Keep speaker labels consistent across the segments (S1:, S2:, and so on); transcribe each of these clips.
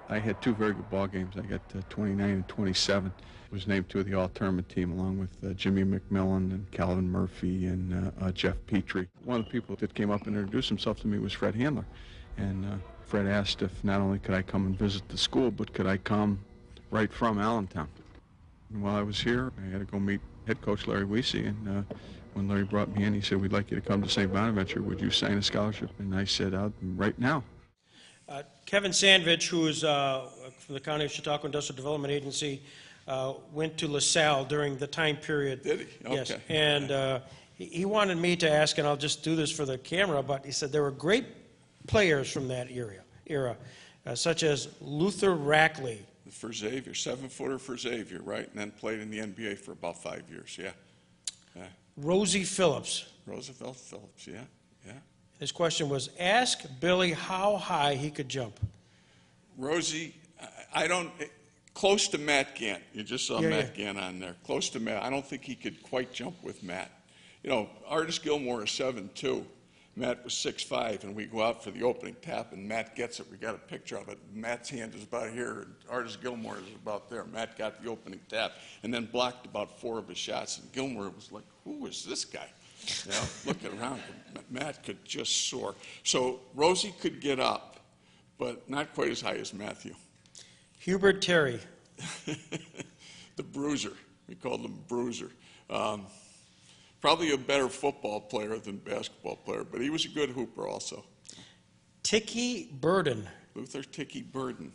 S1: I had two very good ball games. I got 29 and 27. Was named to the all-tournament team along with Jimmy McMillan and Calvin Murphy and Jeff Petrie. One of the people that came up and introduced himself to me was Fred Handler. And Fred asked if not only could I come and visit the school, but could I come right from Allentown. And while I was here, I had to go meet head coach Larry Wiese, and when Larry brought me in, he said, "We'd like you to come to St. Bonaventure. Would you sign a scholarship?" And I said, "Right now."
S2: Kevin Sanvidge, who is from the County of Chautauqua Industrial Development Agency, went to LaSalle during the time period.
S3: Did he? Okay.
S2: Yes, and he wanted me to ask, and I'll just do this for the camera, but he said there were great players from that era, such as Luther Rackley.
S3: For Xavier, 7-footer for Xavier, right? And then played in the NBA for about 5 years, yeah.
S2: Rosie Phillips.
S3: Roosevelt Phillips, yeah.
S2: His question was, ask Billy how high he could jump.
S3: Rosie, close to Matt Gant. You just saw Matt Gant on there. Close to Matt. I don't think he could quite jump with Matt. You know, Artis Gilmore is 7'2". Matt was 6'5", and we go out for the opening tap, and Matt gets it. We got a picture of it. Matt's hand is about here, and Artis Gilmore is about there. Matt got the opening tap, and then blocked about 4 of his shots, and Gilmore was like, "Who is this guy?" You know, looking around, Matt could just soar. So Rosie could get up, but not quite as high as Matthew.
S2: Hubert Terry.
S3: The bruiser. We called him Bruiser. Probably a better football player than basketball player, but he was a good hooper also.
S2: Ticky Burden.
S3: Luther Ticky Burden.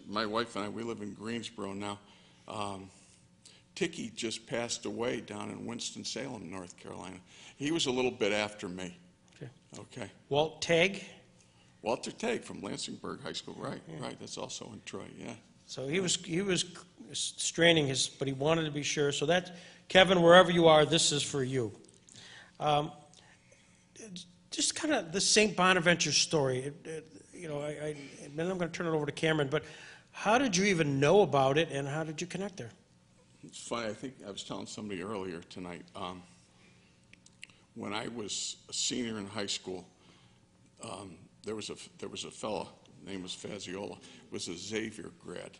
S3: My wife and I, we live in Greensboro now. Ticky just passed away down in Winston-Salem, North Carolina. He was a little bit after me. Okay.
S2: Walt Tagg.
S3: Walter Tagg from Lansingburg High School, right? Right. That's also in Troy. Yeah.
S2: So he was straining his, but he wanted to be sure. So that, Kevin, wherever you are, this is for you. Just kind of the St. Bonaventure story. You know, then I'm going to turn it over to Cameron. But how did you even know about it, and how did you connect there?
S3: It's funny. I think I was telling somebody earlier tonight. When I was a senior in high school, there was a fella. His name was Faziola. Was a Xavier grad,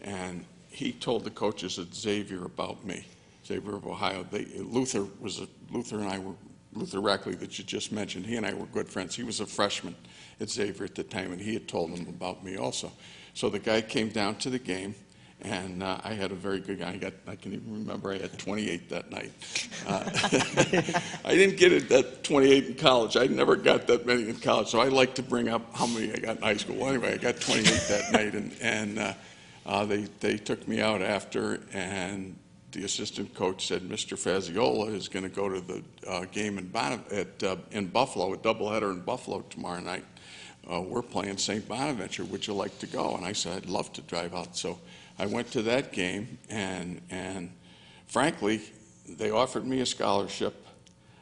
S3: and he told the coaches at Xavier about me. Xavier of Ohio. Luther Rackley that you just mentioned. He and I were good friends. He was a freshman at Xavier at the time, and he had told them about me also. So the guy came down to the game. And I had a very good guy. I can even remember I had 28 that night. I didn't get it that 28 in college. I never got that many in college. So I like to bring up how many I got in high school. Well, anyway, I got 28 that night, and they took me out after, and the assistant coach said, "Mr. Faziola is going to go to the game in Buffalo, a doubleheader in Buffalo tomorrow night. We're playing St. Bonaventure. Would you like to go?" And I said, "I'd love to drive out." So I went to that game, and frankly, they offered me a scholarship.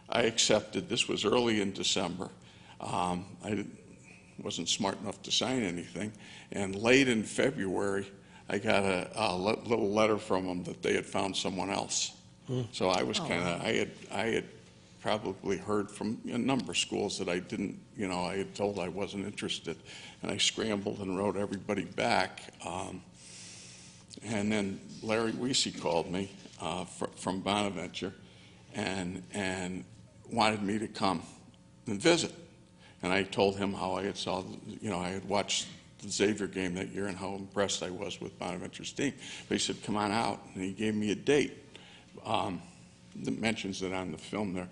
S3: I accepted. This was early in December. I wasn't smart enough to sign anything, and late in February, I got a little letter from them that they had found someone else. So I was I had probably heard from a number of schools that I didn't, I had told I wasn't interested, and I scrambled and wrote everybody back. And then Larry Wiese called me from Bonaventure and wanted me to come and visit. And I told him how I had I had watched the Xavier game that year and how impressed I was with Bonaventure's team. But he said, "Come on out," and he gave me a date. That mentions it on the film there.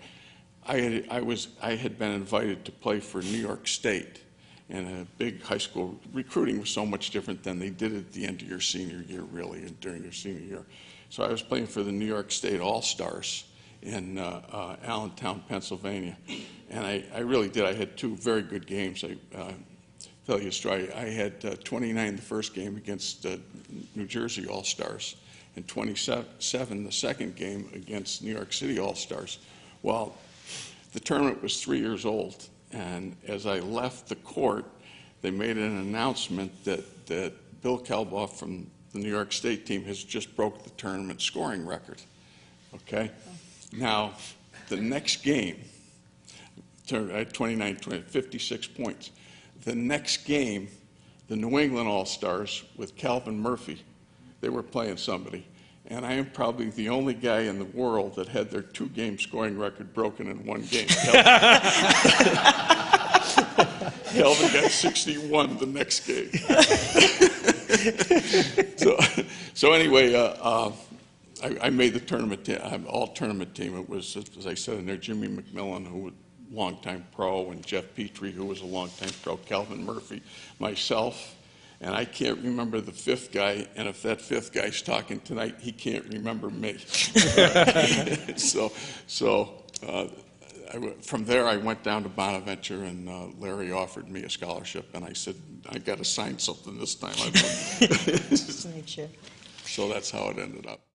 S3: I had been invited to play for New York State in a big high school. Recruiting was so much different than they did at the end of your senior year, really, and during your senior year. So I was playing for the New York State All-Stars in Allentown, Pennsylvania. And I really did. I had 2 very good games. Tell you a story. I had 29 the first game against New Jersey All-Stars and 27 the second game against New York City All-Stars. Well, the tournament was 3 years old, and as I left the court, they made an announcement that Bill Kalbaugh from the New York State team has just broke the tournament scoring record. Okay? Now, the next game, I had 56 points. the next game, the New England All-Stars with Calvin Murphy, they were playing somebody. And I am probably the only guy in the world that had their 2-game scoring record broken in one game. Calvin got 61 the next game. so anyway, I made the tournament, all-tournament team. It was, as I said in there, Jimmy McMillan, who was a longtime pro, and Jeff Petrie, who was a longtime pro, Calvin Murphy, myself, and I can't remember the 5th guy, and if that 5th guy's talking tonight, he can't remember me. From there, I went down to Bonaventure, and Larry offered me a scholarship, and I said, I got to sign something this time. So that's how it ended up.